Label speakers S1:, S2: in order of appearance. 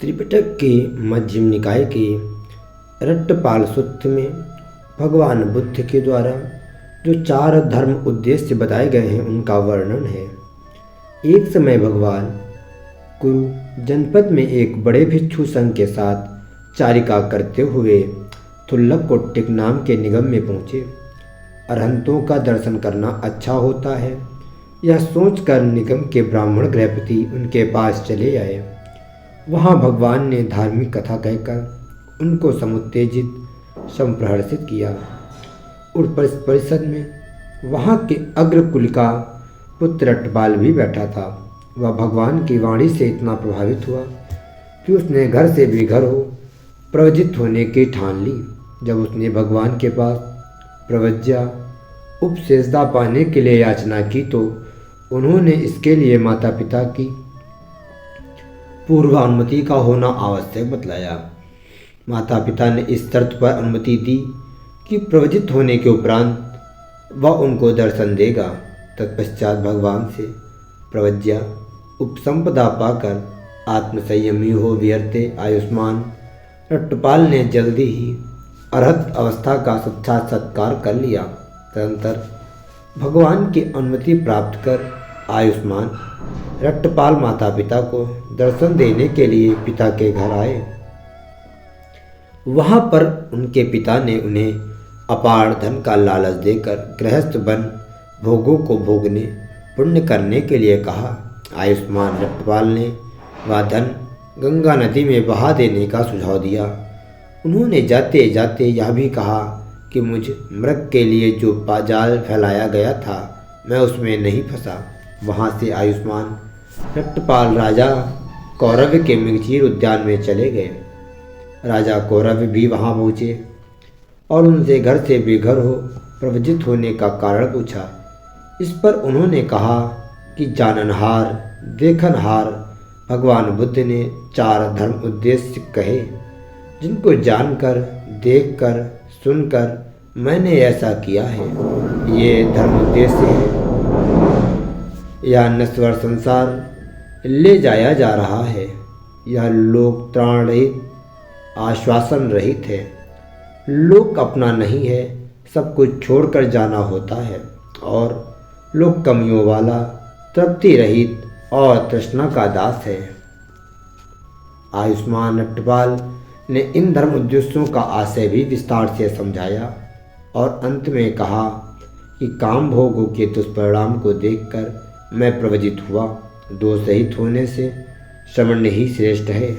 S1: त्रिपिटक के मध्यम निकाय के रट्टपाल सूत्र में भगवान बुद्ध के द्वारा जो 4 धर्म उद्देश्य बताए गए हैं उनका वर्णन है। एक समय भगवान कुरु जनपद में एक बड़े भिक्षु संघ के साथ चारिका करते हुए थुल्लकोट्टिक नाम के निगम में पहुँचे। अरहंतों का दर्शन करना अच्छा होता है, यह सोचकर निगम के ब्राह्मण गृहपति उनके पास चले आए। वहाँ भगवान ने धार्मिक कथा कहकर उनको समुत्तेजित संप्रहर्षित किया। उस परिषद में वहाँ के अग्रकुल का पुत्र रट्टपाल भी बैठा था। वह भगवान की वाणी से इतना प्रभावित हुआ कि उसने घर से बेघर हो प्रवजित होने की ठान ली। जब उसने भगवान के पास प्रवज्या उपसेजदा पाने के लिए याचना की तो उन्होंने इसके लिए माता पिता की पूर्वानुमति का होना आवश्यक बतलाया। माता पिता ने इस शर्त पर अनुमति दी कि प्रवजित होने के उपरांत वह उनको दर्शन देगा। तत्पश्चात भगवान से प्रवज्या उपसंपदा पाकर आत्मसंयमी हो विहरते आयुष्मान रट्टपाल ने जल्दी ही अरहत अवस्था का साक्षात्कार कर लिया। तदंतर भगवान की अनुमति प्राप्त कर आयुष्मान रट्टपाल माता पिता को दर्शन देने के लिए पिता के घर आए। वहाँ पर उनके पिता ने उन्हें अपार धन का लालच देकर गृहस्थ बन भोगों को भोगने पुण्य करने के लिए कहा। आयुष्मान रट्टपाल ने वह धन गंगा नदी में बहा देने का सुझाव दिया। उन्होंने जाते जाते यह भी कहा कि मुझ मृग के लिए जो जाल फैलाया गया था मैं उसमें नहीं फंसा। वहाँ से आयुष्मान रट्टपाल राजा कौरव के मृगचीर उद्यान में चले गए। राजा कौरव भी वहाँ पहुँचे और उनसे घर से बेघर हो प्रवजित होने का कारण पूछा। इस पर उन्होंने कहा कि जाननहार देखनहार भगवान बुद्ध ने 4 धर्म उद्देश्य कहे, जिनको जानकर देखकर सुनकर मैंने ऐसा किया है। ये धर्म उद्देश्य है। यह नश्वर संसार ले जाया जा रहा है। यह लोक त्राण रहित आश्वासन रहित है। लोक अपना नहीं है, सब कुछ छोड़कर जाना होता है। और लोक कमियों वाला तृप्ति रहित और तृष्णा का दास है। आयुष्मान रट्टपाल ने इन धर्म उद्देश्यों का आशय भी विस्तार से समझाया और अंत में कहा कि काम भोगों के दुष्परिणाम को देखकर मैं प्रवजित हुआ। दोष रहित होने से श्रवण ही श्रेष्ठ है।